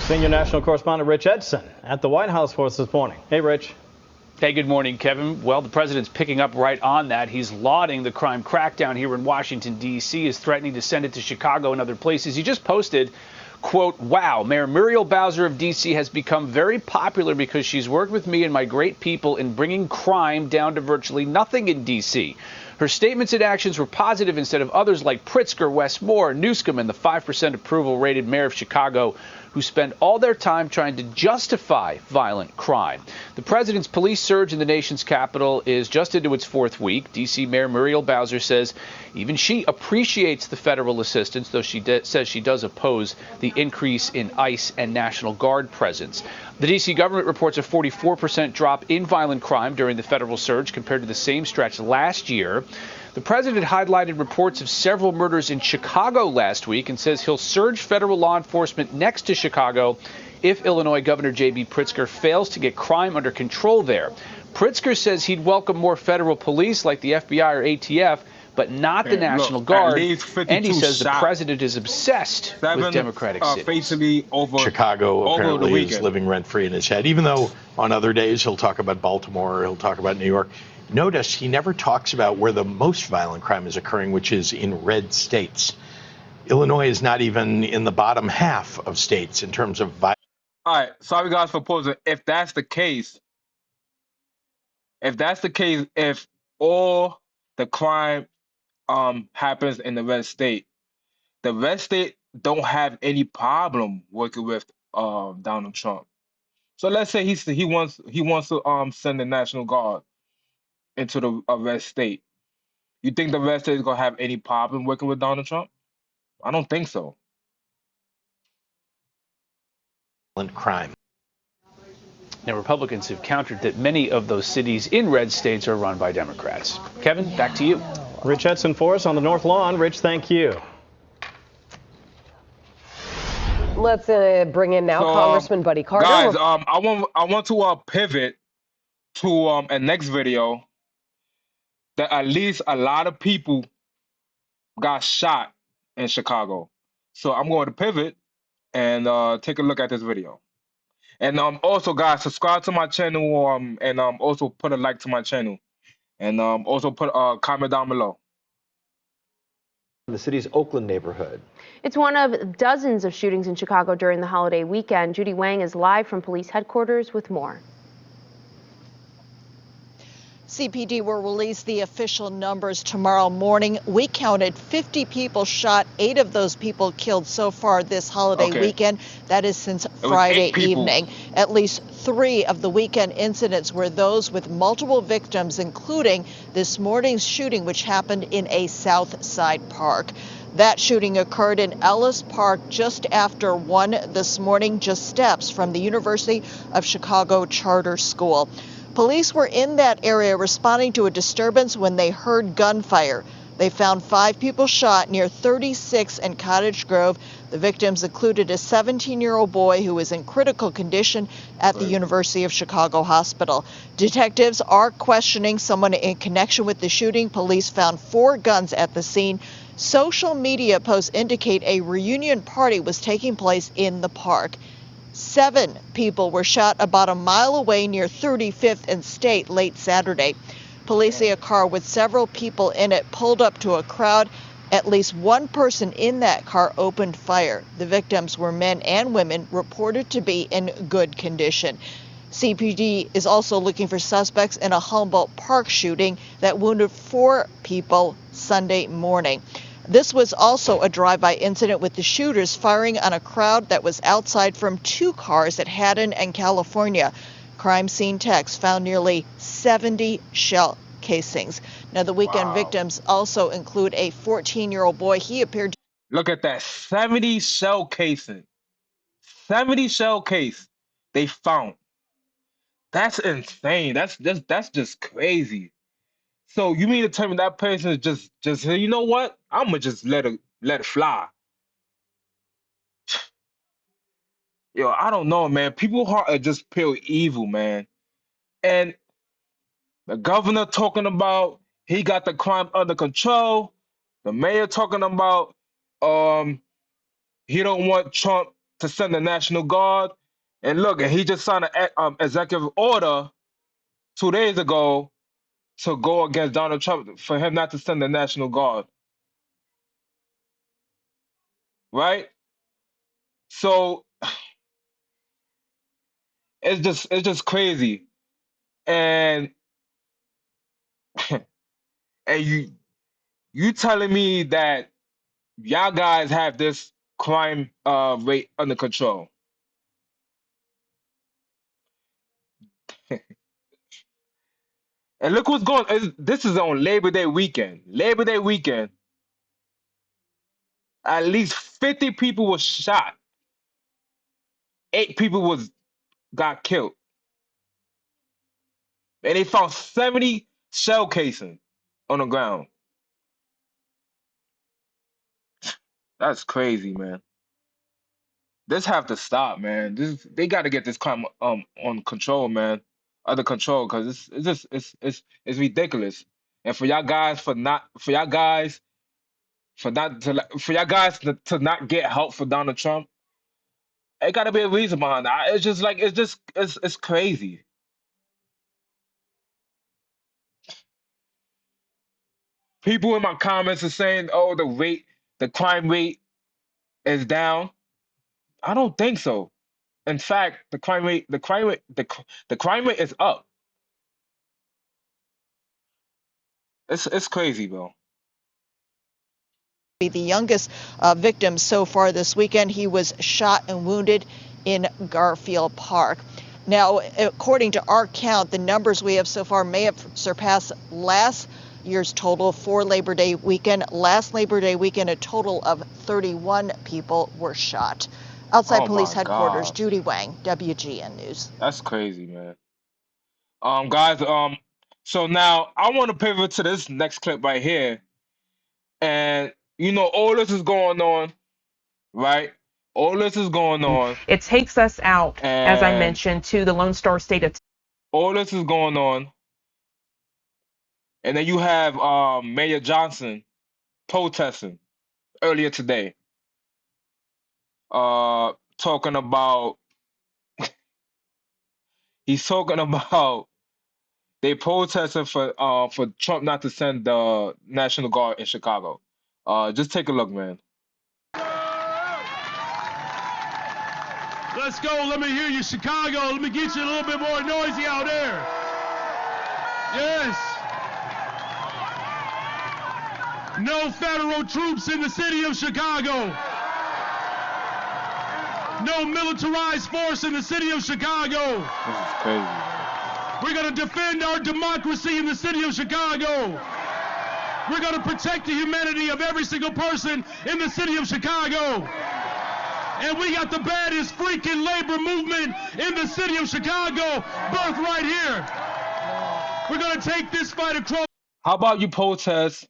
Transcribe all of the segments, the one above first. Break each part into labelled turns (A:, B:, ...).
A: Senior national correspondent Rich Edson at the White House for us this morning. Hey, Rich.
B: Hey, good morning, Kevin. Well, the president's picking up right on that. He's lauding the crime crackdown here in Washington, D.C., is threatening to send it to Chicago and other places. He just posted, quote, "Wow, Mayor Muriel Bowser of D.C. has become very popular because she's worked with me and my great people in bringing crime down to virtually nothing in D.C. Her statements and actions were positive instead of others like Pritzker, Westmore, Newsom, and the 5% approval rated mayor of Chicago, who spend all their time trying to justify violent crime." The president's police surge in the nation's capital is just into its fourth week. D.C. Mayor Muriel Bowser says even she appreciates the federal assistance, though she says she does oppose the increase in ICE and National Guard presence. The D.C. government reports a 44% drop in violent crime during the federal surge compared to the same stretch last year. The president highlighted reports of several murders in Chicago last week and says he'll surge federal law enforcement next to Chicago if Illinois Governor J.B. Pritzker fails to get crime under control there. Pritzker says he'd welcome more federal police like the FBI or ATF, but not the National Guard. And he says the president is obsessed with Democratic cities.
C: Chicago apparently is living rent-free in his head, even though on other days he'll talk about Baltimore, he'll talk about New York. Notice he never talks about where the most violent crime is occurring, which is in red states. Illinois is not even in the bottom half of states in terms of violence.
D: All right, sorry guys for pausing. If that's the case, if all the crime happens in the red state don't have any problem working with Donald Trump. So let's say he wants to send the National Guard into the red state. You think the red state is gonna have any problem working with Donald Trump? I don't think so.
C: Crime.
B: Now, Republicans have countered that many of those cities in red states are run by Democrats. Kevin, back to you.
A: Rich Edson for us on the North Lawn. Rich, thank you.
E: Let's bring in now Congressman Buddy Carter.
D: Guys, I want to pivot to a next video that at least a lot of people got shot in Chicago. So I'm going to pivot and take a look at this video. And also, guys, subscribe to my channel and also put a like to my channel. And also put a comment down below.
F: The city's Oakland neighborhood.
G: It's one of dozens of shootings in Chicago during the holiday weekend. Judy Wang is live from police headquarters with more.
H: CPD will release the official numbers tomorrow morning. We counted 50 people shot, 8 of those people killed so far this holiday weekend. That is since Friday evening. At least 3 of the weekend incidents were those with multiple victims, including this morning's shooting, which happened in a South Side park. That shooting occurred in Ellis Park just after 1 this morning, just steps from the University of Chicago Charter School. Police were in that area responding to a disturbance when they heard gunfire. They found 5 people shot near 36 and Cottage Grove. The victims included a 17-year-old boy who is in critical condition at the University of Chicago Hospital. Detectives are questioning someone in connection with the shooting. Police found 4 guns at the scene. Social media posts indicate a reunion party was taking place in the park. 7 people were shot about a mile away near 35th and State late Saturday. Police say a car with several people in it pulled up to a crowd. At least 1 person in that car opened fire. The victims were men and women, reported to be in good condition. CPD is also looking for suspects in a Humboldt Park shooting that wounded 4 people Sunday morning. This was also a drive-by incident with the shooters firing on a crowd that was outside from 2 cars at Haddon and California. Crime scene techs found nearly 70 shell casings. Now, the weekend victims also include a 14-year-old boy. He appeared to...
D: Look at that, 70 shell casing. 70 shell case they found. That's insane. That's just crazy. So you mean to tell me that person is just you know what? I'm gonna just let it fly. Yo, I don't know, man. People's heart are just pure evil, man. And the governor talking about he got the crime under control. The mayor talking about he don't want Trump to send the National Guard. And look, and he just signed an executive order 2 days ago to go against Donald Trump for him not to send the National Guard. Right? So it's just crazy. And and you telling me that y'all guys have this crime rate under control. And look what's going on. This is on Labor Day weekend. Labor Day weekend, at least 50 people were shot. 8 people got killed. And they found 70 shell casings on the ground. That's crazy, man. This have to stop, man. They got to get this crime on control, man. Under control, because it's ridiculous. And for y'all guys to not get help for Donald Trump, it got to be a reason behind that. It's crazy. People in my comments are saying, "Oh, the crime rate is down." I don't think so. In fact, the crime rate is up. It's crazy, bro.
H: The youngest victim so far this weekend. He was shot and wounded in Garfield Park. Now, according to our count, the numbers we have so far may have surpassed last year's total for Labor Day weekend. Last Labor Day weekend, a total of 31 people were shot. Outside police headquarters, Judy Wang, WGN News.
D: That's crazy, man. Guys, so now I want to pivot to this next clip right here. And, all this is going on, right? All this is going on.
I: It takes us out, as I mentioned, to the Lone Star State of...
D: All this is going on. And then you have Mayor Johnson protesting earlier today. Talking about... He's talking about they protested for Trump not to send the National Guard in Chicago. Just take a look, man.
J: Let's go. Let me hear you, Chicago. Let me get you a little bit more noisy out there. Yes. No federal troops in the city of Chicago. No militarized force in the city of Chicago.
D: This is crazy.
J: We're going to defend our democracy in the city of Chicago. We're going to protect the humanity of every single person in the city of Chicago. And we got the baddest freaking labor movement in the city of Chicago, birth right here. We're going to take this fight across.
D: How about you protest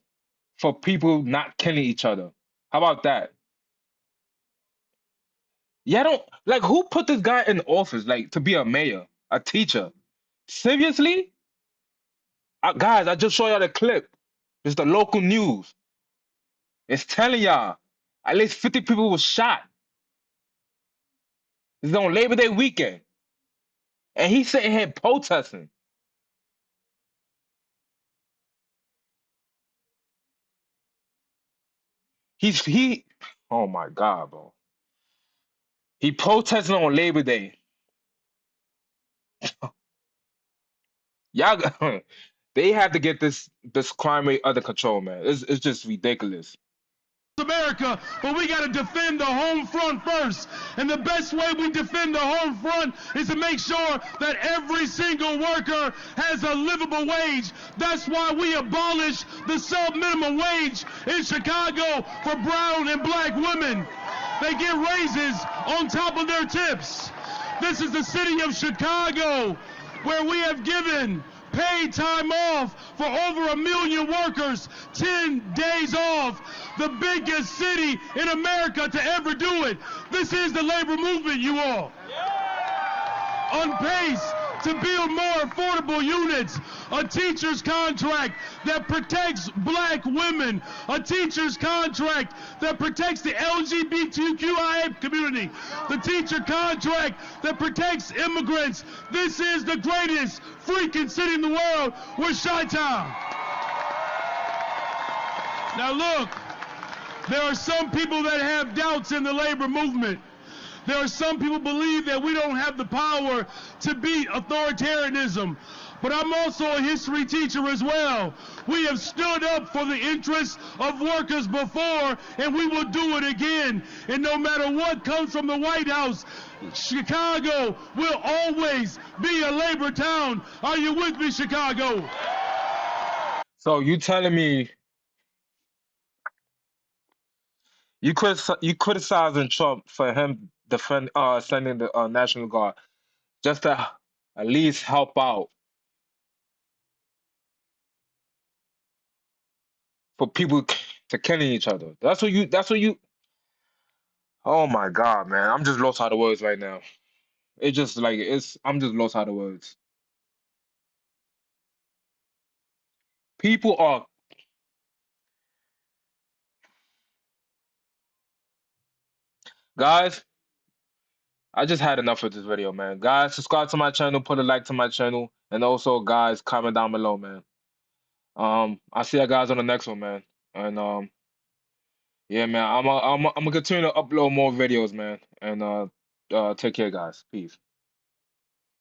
D: for people not killing each other? How about that? Yeah, who put this guy in office, to be a mayor, a teacher? Seriously? Guys, I just showed y'all the clip. It's the local news. It's telling y'all at least 50 people were shot. It's on Labor Day weekend. And he's sitting here protesting. Oh my God, bro. He protesting on Labor Day. Y'all, they have to get this crime rate under control, man. It's just ridiculous.
J: America, but we got to defend the home front first. And the best way we defend the home front is to make sure that every single worker has a livable wage. That's why we abolished the sub-minimum wage in Chicago for brown and black women. They get raises on top of their tips. This is the city of Chicago, where we have given paid time off for over 1 million workers, 10 days off, the biggest city in America to ever do it. This is the labor movement, you all. On pace to build more affordable units, a teacher's contract that protects black women, a teacher's contract that protects the LGBTQIA community, the teacher contract that protects immigrants. This is the greatest freaking city in the world. We're Chi-Town. Now look, there are some people that have doubts in the labor movement. There are some people who believe that we don't have the power to beat authoritarianism. But I'm also a history teacher as well. We have stood up for the interests of workers before, and we will do it again. And no matter what comes from the White House, Chicago will always be a labor town. Are you with me, Chicago?
D: So you telling me you criticizing Trump for him sending the National Guard just to at least help out for people to killing each other. That's what you. Oh my God, man! I'm just lost out of words right now. It's just like I'm just lost out of words. People are guys. I just had enough of this video, man. Guys, subscribe to my channel, put a like to my channel, and also, guys, comment down below, man. I'll see you guys on the next one, man. And yeah, man, I'm gonna continue to upload more videos, man. And take care, guys. Peace.